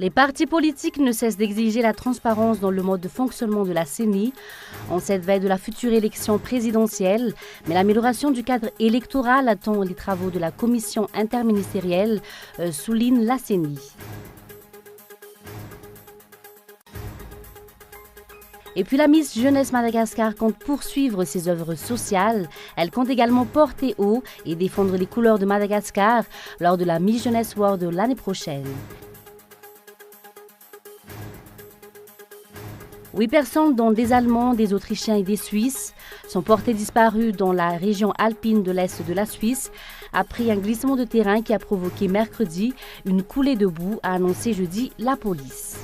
Les partis politiques ne cessent d'exiger la transparence dans le mode de fonctionnement de la CENI en cette veille de la future élection présidentielle, mais l'amélioration du cadre électoral attend les travaux de la commission interministérielle, souligne la CENI. Et puis la Miss Jeunesse Madagascar compte poursuivre ses œuvres sociales. Elle compte également porter haut et défendre les couleurs de Madagascar lors de la Miss Jeunesse World l'année prochaine. 8 personnes, dont des Allemands, des Autrichiens et des Suisses, sont portées disparues dans la région alpine de l'est de la Suisse après un glissement de terrain qui a provoqué mercredi une coulée de boue, a annoncé jeudi la police.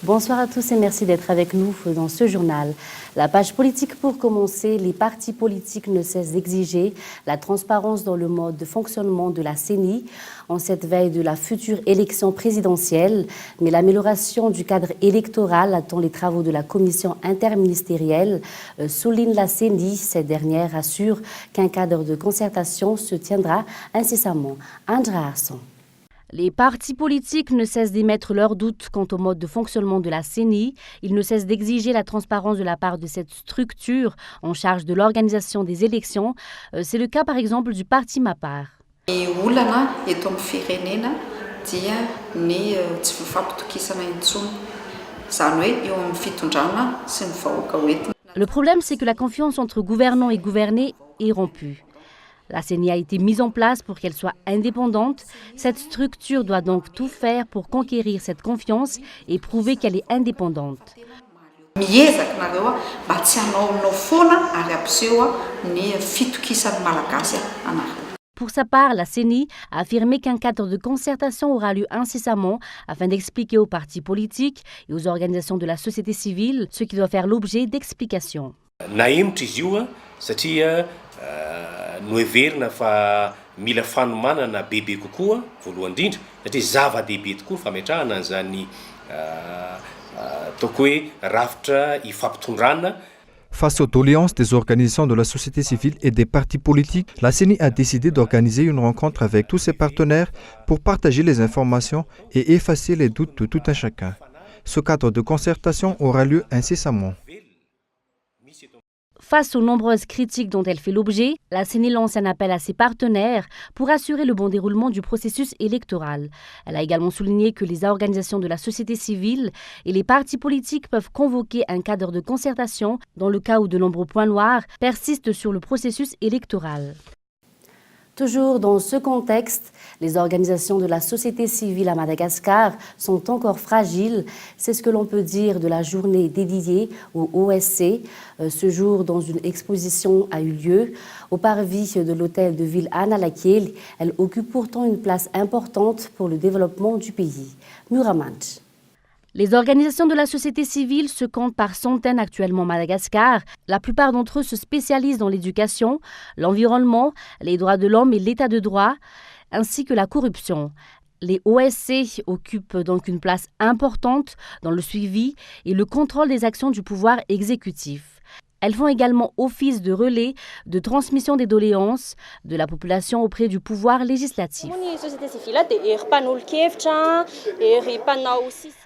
Bonsoir à tous et merci d'être avec nous dans ce journal. La page politique pour commencer, les partis politiques ne cessent d'exiger la transparence dans le mode de fonctionnement de la CENI en cette veille de la future élection présidentielle, mais l'amélioration du cadre électoral attend les travaux de la commission interministérielle, souligne la CENI. Cette dernière assure qu'un cadre de concertation se tiendra incessamment. Andra Arson. Les partis politiques ne cessent d'émettre leurs doutes quant au mode de fonctionnement de la CENI. Ils ne cessent d'exiger la transparence de la part de cette structure en charge de l'organisation des élections. C'est le cas par exemple du parti Mapar. Ny olana eto amin'ny firenena dia ny tsy fifampitokisana intsony. Izany hoe eo amin'ny fitondrana sy ny vahoaka hoentina. Le problème, c'est que la confiance entre gouvernants et gouvernés est rompue. La CENI a été mise en place pour qu'elle soit indépendante. Cette structure doit donc tout faire pour conquérir cette confiance et prouver qu'elle est indépendante. Miezaka nareo mba tsy hanaonao foana ary ampiseho ny fitokisan'ny malagasy anareo. Pour sa part, la CENI a affirmé qu'un cadre de concertation aura lieu incessamment afin d'expliquer aux partis politiques et aux organisations de la société civile ce qui doit faire l'objet d'explications. No heverina fa mila fanomanana bebe kokoa voalohany indrindra satria zava-dehibe tokoa ny fametrahana an'izany ataoko hoe rafitra ifampitondrana. Face aux doléances des organisations de la société civile et des partis politiques, la CENI a décidé d'organiser une rencontre avec tous ses partenaires pour partager les informations et effacer les doutes de tout un chacun. Ce cadre de concertation aura lieu incessamment. Face aux nombreuses critiques dont elle fait l'objet, la CENI lance un appel à ses partenaires pour assurer le bon déroulement du processus électoral. Elle a également souligné que les organisations de la société civile et les partis politiques peuvent convoquer un cadre de concertation dans le cas où de nombreux points noirs persistent sur le processus électoral. Toujours dans ce contexte, les organisations de la société civile à Madagascar sont encore fragiles. C'est ce que l'on peut dire de la journée dédiée au OSC. Ce jour, dont une exposition a eu lieu au parvis de l'hôtel de ville Analakeli, elle occupe pourtant une place importante pour le développement du pays. Muramanch. Les organisations de la société civile se comptent par centaines actuellement à Madagascar. La plupart d'entre eux se spécialisent dans l'éducation, l'environnement, les droits de l'homme et l'état de droit, ainsi que la corruption. Les OSC occupent donc une place importante dans le suivi et le contrôle des actions du pouvoir exécutif. Elles font également office de relais de transmission des doléances de la population auprès du pouvoir législatif.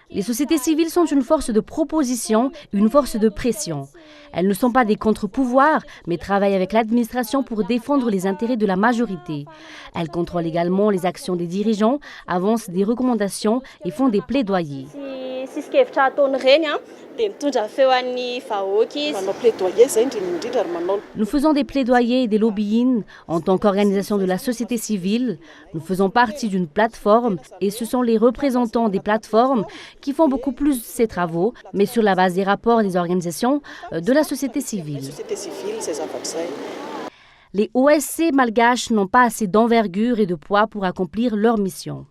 Les sociétés civiles sont une force de proposition, une force de pression. Elles ne sont pas des contre-pouvoirs, mais travaillent avec l'administration pour défendre les intérêts de la majorité. Elles contrôlent également les actions des dirigeants, avancent des recommandations et font des plaidoyers. Nous faisons des plaidoyers et des lobbying en tant qu'organisation de la société civile. Nous faisons partie d'une plateforme et ce sont les représentants des plateformes qui font beaucoup plus ces travaux, mais sur la base des rapports des organisations de la société civile. Les OSC malgaches n'ont pas assez d'envergure et de poids pour accomplir leur mission.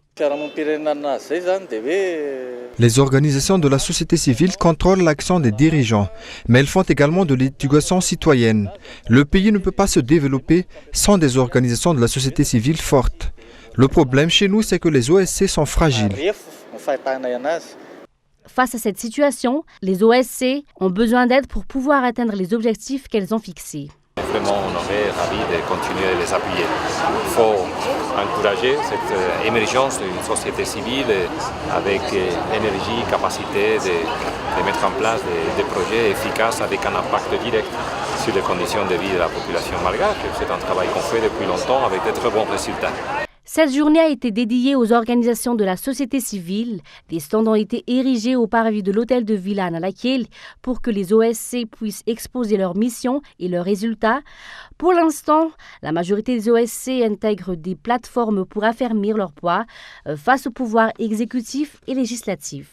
Les organisations de la société civile contrôlent l'action des dirigeants, mais elles font également de l'éducation citoyenne. Le pays ne peut pas se développer sans des organisations de la société civile fortes. Le problème chez nous, c'est que les OSC sont fragiles. Face à cette situation, les OSC ont besoin d'aide pour pouvoir atteindre les objectifs qu'elles ont fixés. Vraiment, on est ravis de continuer à les appuyer. Il faut encourager cette émergence d'une société civile avec énergie, capacité de mettre en place des projets efficaces avec un impact direct sur les conditions de vie de la population malgache. C'est un travail qu'on fait depuis longtemps avec de très bons résultats. Cette journée a été dédiée aux organisations de la société civile. Des stands ont été érigés au parvis de l'hôtel de Villa à Lakiel pour que les OSC puissent exposer leurs missions et leurs résultats. Pour l'instant, la majorité des OSC intègrent des plateformes pour affermir leur poids face au pouvoir exécutif et législatif.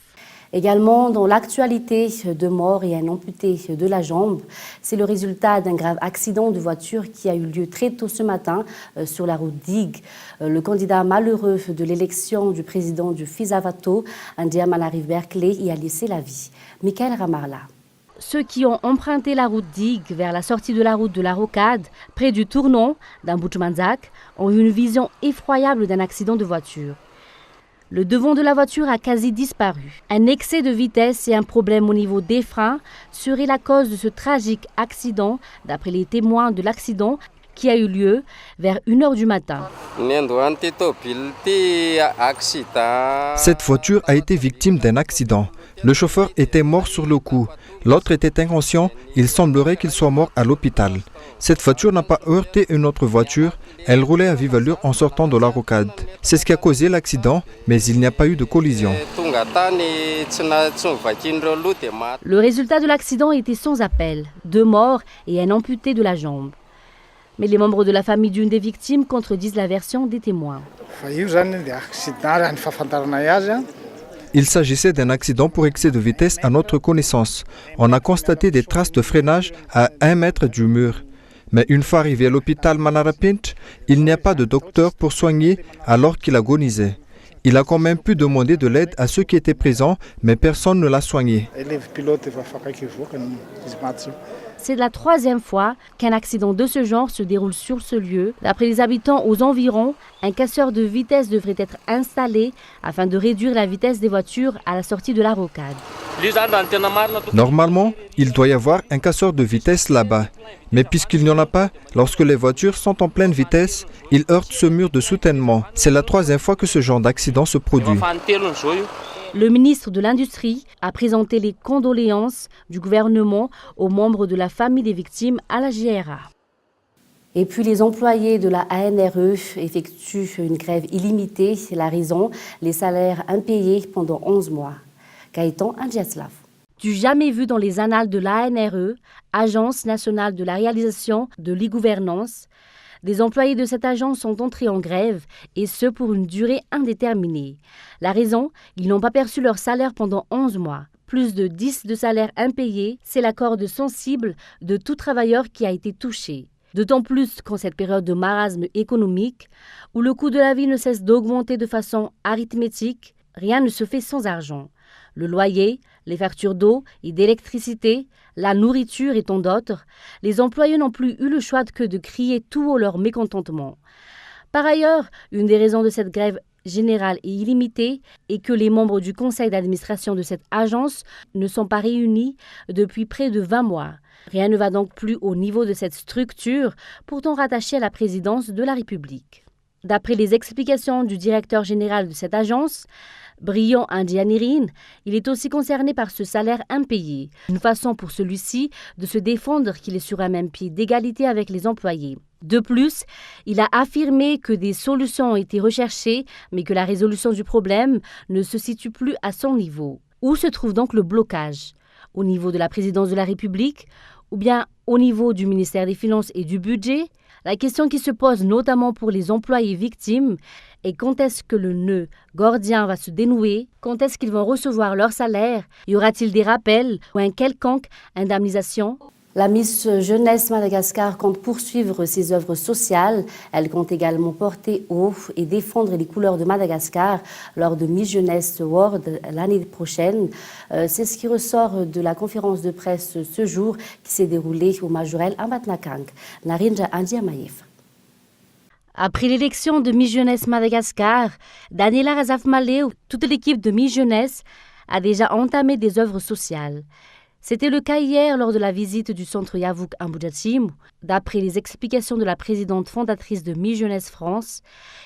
Également, dans l'actualité, deux morts et un amputé de la jambe. C'est le résultat d'un grave accident de voiture qui a eu lieu très tôt ce matin sur la route d'Ig. Le candidat malheureux de l'élection du président du Fisavato, Ndiama Larive Berkeley, y a laissé la vie. Michael Ramarla. Ceux qui ont emprunté la route d'Ig vers la sortie de la route de la Rocade, près du tournant d'un Boutchmanzak, ont eu une vision effroyable d'un accident de voiture. Le devant de la voiture a quasi disparu. Un excès de vitesse et un problème au niveau des freins seraient la cause de ce tragique accident, d'après les témoins de l'accident qui a eu lieu vers 1h du matin. Cette voiture a été victime d'un accident. Le chauffeur était mort sur le coup. L'autre était inconscient. Il semblerait qu'il soit mort à l'hôpital. Cette voiture n'a pas heurté une autre voiture. Elle roulait à vive allure en sortant de la rocade. C'est ce qui a causé l'accident, mais il n'y a pas eu de collision. Le résultat de l'accident était sans appel. 2 morts et un amputé de la jambe. Mais les membres de la famille d'une des victimes contredisent la version des témoins. Il s'agissait d'un accident pour excès de vitesse à notre connaissance. On a constaté des traces de freinage à 1 mètre du mur. Mais une fois arrivé à l'hôpital Manarapint, il n'y a pas de docteur pour soigner alors qu'il agonisait. Il a quand même pu demander de l'aide à ceux qui étaient présents, mais personne ne l'a soigné. C'est la 3e fois qu'un accident de ce genre se déroule sur ce lieu. D'après les habitants aux environs, un casseur de vitesse devrait être installé afin de réduire la vitesse des voitures à la sortie de la rocade. Normalement, il doit y avoir un casseur de vitesse là-bas. Mais puisqu'il n'y en a pas, lorsque les voitures sont en pleine vitesse, ils heurtent ce mur de soutènement. C'est la 3e fois que ce genre d'accident se produit. Le ministre de l'Industrie a présenté les condoléances du gouvernement aux membres de la famille des victimes à la JRA. Et puis les employés de la ANRE effectuent une grève illimitée. C'est la raison, les salaires impayés pendant 11 mois. Gaëtan Andjaslav. Du jamais vu dans les annales de l'ANRE, Agence nationale de la réalisation de l'e-gouvernance, des employés de cette agence sont entrés en grève, et ce pour une durée indéterminée. La raison, ils n'ont pas perçu leur salaire pendant 11 mois. Plus de 10 de salaires impayés, c'est la corde sensible de tout travailleur qui a été touché. D'autant plus qu'en cette période de marasme économique, où le coût de la vie ne cesse d'augmenter de façon arithmétique, rien ne se fait sans argent. Le loyer, les factures d'eau et d'électricité, la nourriture et tant d'autres, les employés n'ont plus eu le choix que de crier tout haut leur mécontentement. Par ailleurs, une des raisons de cette grève générale et illimitée est que les membres du conseil d'administration de cette agence ne sont pas réunis depuis près de 20 mois. Rien ne va donc plus au niveau de cette structure, pourtant rattachée à la présidence de la République. D'après les explications du directeur général de cette agence, Brian Indianirin, il est aussi concerné par ce salaire impayé, une façon pour celui-ci de se défendre qu'il est sur un même pied d'égalité avec les employés. De plus, il a affirmé que des solutions ont été recherchées, mais que la résolution du problème ne se situe plus à son niveau. Où se trouve donc le blocage ? Au niveau de la présidence de la République ou bien au niveau du ministère des Finances et du Budget ? La question qui se pose notamment pour les employés victimes est quand est-ce que le nœud gordien va se dénouer ? Quand est-ce qu'ils vont recevoir leur salaire ? Y aura-t-il des rappels ou une quelconque indemnisation ? La Miss Jeunesse Madagascar compte poursuivre ses œuvres sociales. Elle compte également porter haut et défendre les couleurs de Madagascar lors de Miss Jeunesse World l'année prochaine. C'est ce qui ressort de la conférence de presse ce jour qui s'est déroulée au Majorel à Matnakang. Narinja Andiamayev. Après l'élection de Miss Jeunesse Madagascar, Daniela Razafmalé, toute l'équipe de Miss Jeunesse, a déjà entamé des œuvres sociales. C'était le cas hier lors de la visite du centre Yavuk à Mbujatim. D'après les explications de la présidente fondatrice de Miss Jeunesse France,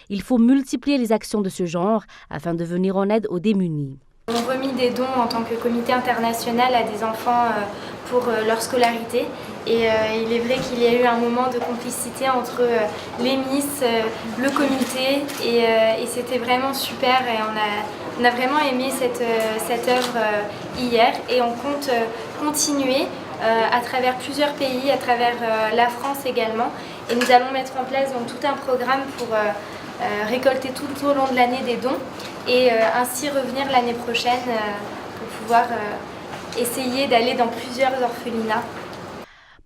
il faut multiplier les actions de ce genre afin de venir en aide aux démunis. On a remis des dons en tant que comité international à des enfants pour leur scolarité. Et il est vrai qu'il y a eu un moment de complicité entre les Miss, le comité, et c'était vraiment super. Et on a vraiment aimé cette œuvre hier, et on compte continuer à travers plusieurs pays, à travers la France également. Et nous allons mettre en place donc, tout un programme pour récolter tout au long de l'année des dons et ainsi revenir l'année prochaine pour pouvoir essayer d'aller dans plusieurs orphelinats.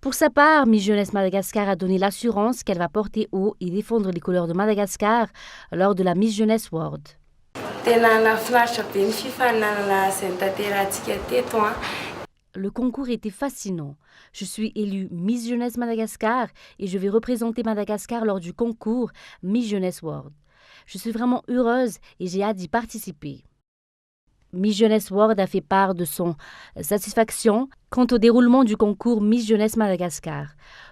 Pour sa part, Miss Jeunesse Madagascar a donné l'assurance qu'elle va porter haut et défendre les couleurs de Madagascar lors de la Miss Jeunesse World. Le concours était fascinant. Je suis élue Miss Jeunesse Madagascar et je vais représenter Madagascar lors du concours Miss Jeunesse World. Je suis vraiment heureuse et j'ai hâte d'y participer. Miss Jeunesse World a fait part de son satisfaction quant au déroulement du concours Miss Jeunesse Madagascar.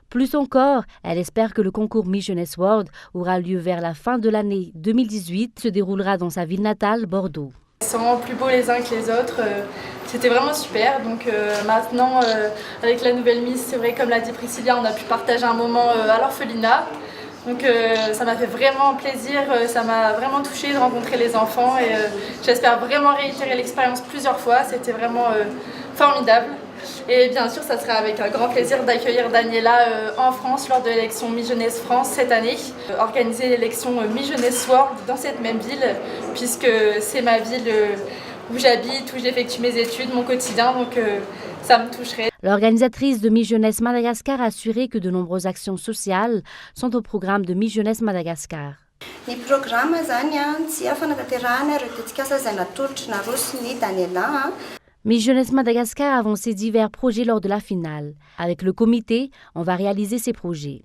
Plus encore, elle espère que le concours Miss Jeunesse World aura lieu vers la fin de l'année 2018, se déroulera dans sa ville natale, Bordeaux. Ils sont plus beaux les uns que les autres, c'était vraiment super. Donc maintenant, avec la nouvelle Miss, c'est vrai, comme l'a dit Priscilla, on a pu partager un moment à l'orphelinat. Donc ça m'a fait vraiment plaisir, ça m'a vraiment touchée de rencontrer les enfants et j'espère vraiment réitérer l'expérience plusieurs fois, c'était vraiment formidable. Et bien sûr, ça sera avec un grand plaisir d'accueillir Daniela en France lors de l'élection Miss Jeunesse France cette année. Organiser l'élection Miss Jeunesse World dans cette même ville, puisque c'est ma ville où j'habite, où j'effectue mes études, mon quotidien, donc ça me toucherait. L'organisatrice de Miss Jeunesse Madagascar a assuré que de nombreuses actions sociales sont au programme de Miss Jeunesse Madagascar. Ny programme zany tsy afanatanterahana ireo tetikasa izay natolotra na Rosy ny Daniela. Miss Jeunesse Madagascar a avancé divers projets lors de la finale. Avec le comité, on va réaliser ces projets.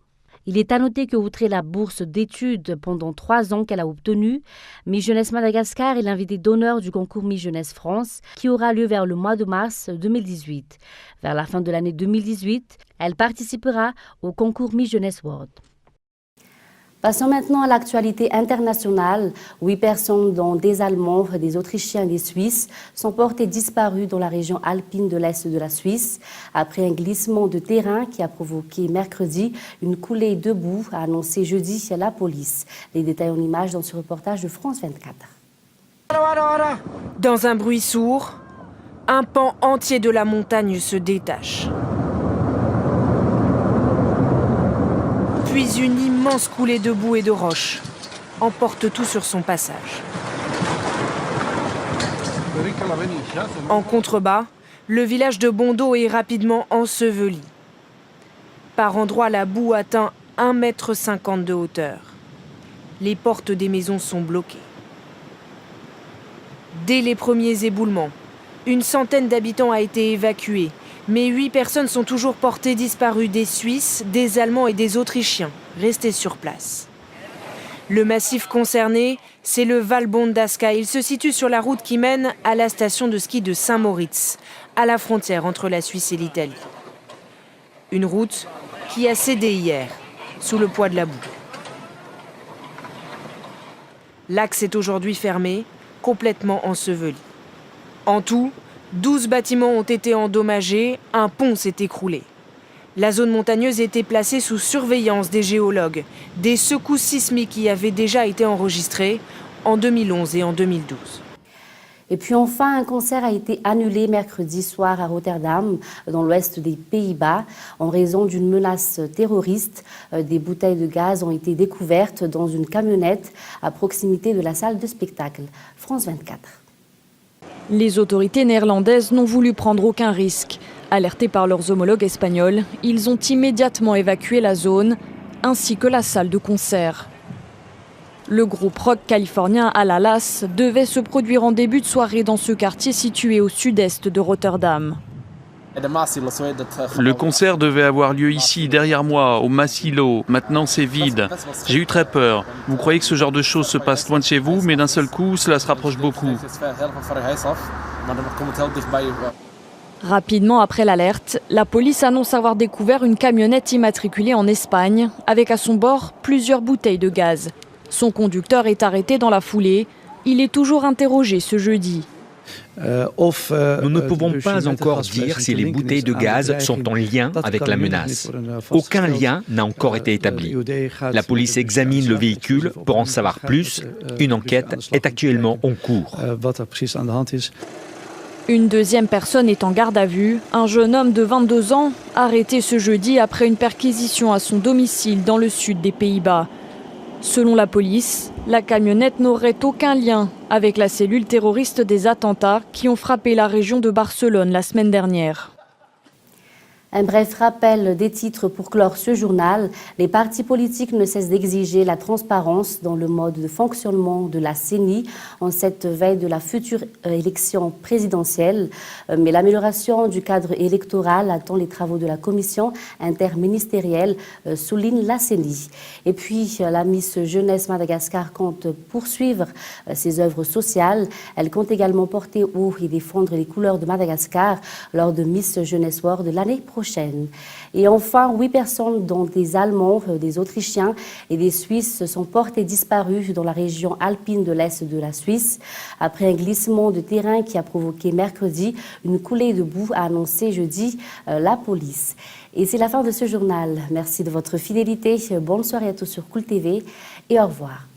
Il est à noter que, outre la bourse d'études pendant 3 ans qu'elle a obtenue, Miss Jeunesse Madagascar est l'invitée d'honneur du concours Miss Jeunesse France qui aura lieu vers le mois de mars 2018. Vers la fin de l'année 2018, elle participera au concours Miss Jeunesse World. Passons maintenant à l'actualité internationale. 8 personnes, dont des Allemands, des Autrichiens et des Suisses, sont portées disparues dans la région alpine de l'Est de la Suisse après un glissement de terrain qui a provoqué mercredi une coulée de boue, a annoncé jeudi la police. Les détails en images dans ce reportage de France 24. Dans un bruit sourd, un pan entier de la montagne se détache. Puis une immense coulée de boue et de roches emporte tout sur son passage. En contrebas, le village de Bondo est rapidement enseveli. Par endroits, la boue atteint 1,50 m de hauteur. Les portes des maisons sont bloquées. Dès les premiers éboulements, une centaine d'habitants a été évacuée. Mais 8 personnes sont toujours portées disparues, des Suisses, des Allemands et des Autrichiens, restés sur place. Le massif concerné, c'est le Val Bondasca. Il se situe sur la route qui mène à la station de ski de Saint-Moritz, à la frontière entre la Suisse et l'Italie. Une route qui a cédé hier, sous le poids de la boue. L'axe est aujourd'hui fermé, complètement enseveli. En tout, 12 bâtiments ont été endommagés, un pont s'est écroulé. La zone montagneuse était placée sous surveillance des géologues. Des secousses sismiques y avaient déjà été enregistrées en 2011 et en 2012. Et puis enfin, un concert a été annulé mercredi soir à Rotterdam, dans l'ouest des Pays-Bas, en raison d'une menace terroriste. Des bouteilles de gaz ont été découvertes dans une camionnette à proximité de la salle de spectacle. France 24. Les autorités néerlandaises n'ont voulu prendre aucun risque. Alertés par leurs homologues espagnols, ils ont immédiatement évacué la zone, ainsi que la salle de concert. Le groupe rock californien Alalas devait se produire en début de soirée dans ce quartier situé au sud-est de Rotterdam. Le concert devait avoir lieu ici, derrière moi, au Massilo. Maintenant, c'est vide. J'ai eu très peur. Vous croyez que ce genre de choses se passe loin de chez vous, mais d'un seul coup, cela se rapproche beaucoup. Rapidement après l'alerte, la police annonce avoir découvert une camionnette immatriculée en Espagne, avec à son bord plusieurs bouteilles de gaz. Son conducteur est arrêté dans la foulée. Il est toujours interrogé ce jeudi. Nous ne pouvons pas encore dire si les bouteilles de gaz sont en lien avec la menace. Aucun lien n'a encore été établi. La police examine le véhicule pour en savoir plus. Une enquête est actuellement en cours. Une deuxième personne est en garde à vue, un jeune homme de 22 ans, arrêté ce jeudi après une perquisition à son domicile dans le sud des Pays-Bas. Selon la police, la camionnette n'aurait aucun lien avec la cellule terroriste des attentats qui ont frappé la région de Barcelone la semaine dernière. Un bref rappel des titres pour clore ce journal. Les partis politiques ne cessent d'exiger la transparence dans le mode de fonctionnement de la CENI en cette veille de la future élection présidentielle. Mais l'amélioration du cadre électoral attend les travaux de la commission interministérielle, souligne la CENI. Et puis, la Miss Jeunesse Madagascar compte poursuivre ses œuvres sociales. Elle compte également porter haut et défendre les couleurs de Madagascar lors de Miss Jeunesse World de l'année prochaine. Et enfin, 8 personnes, dont des Allemands, des Autrichiens et des Suisses, sont portées disparues dans la région alpine de l'Est de la Suisse. Après un glissement de terrain qui a provoqué mercredi une coulée de boue, a annoncé jeudi la police. Et c'est la fin de ce journal. Merci de votre fidélité. Bonne soirée à tous sur Cool TV et au revoir.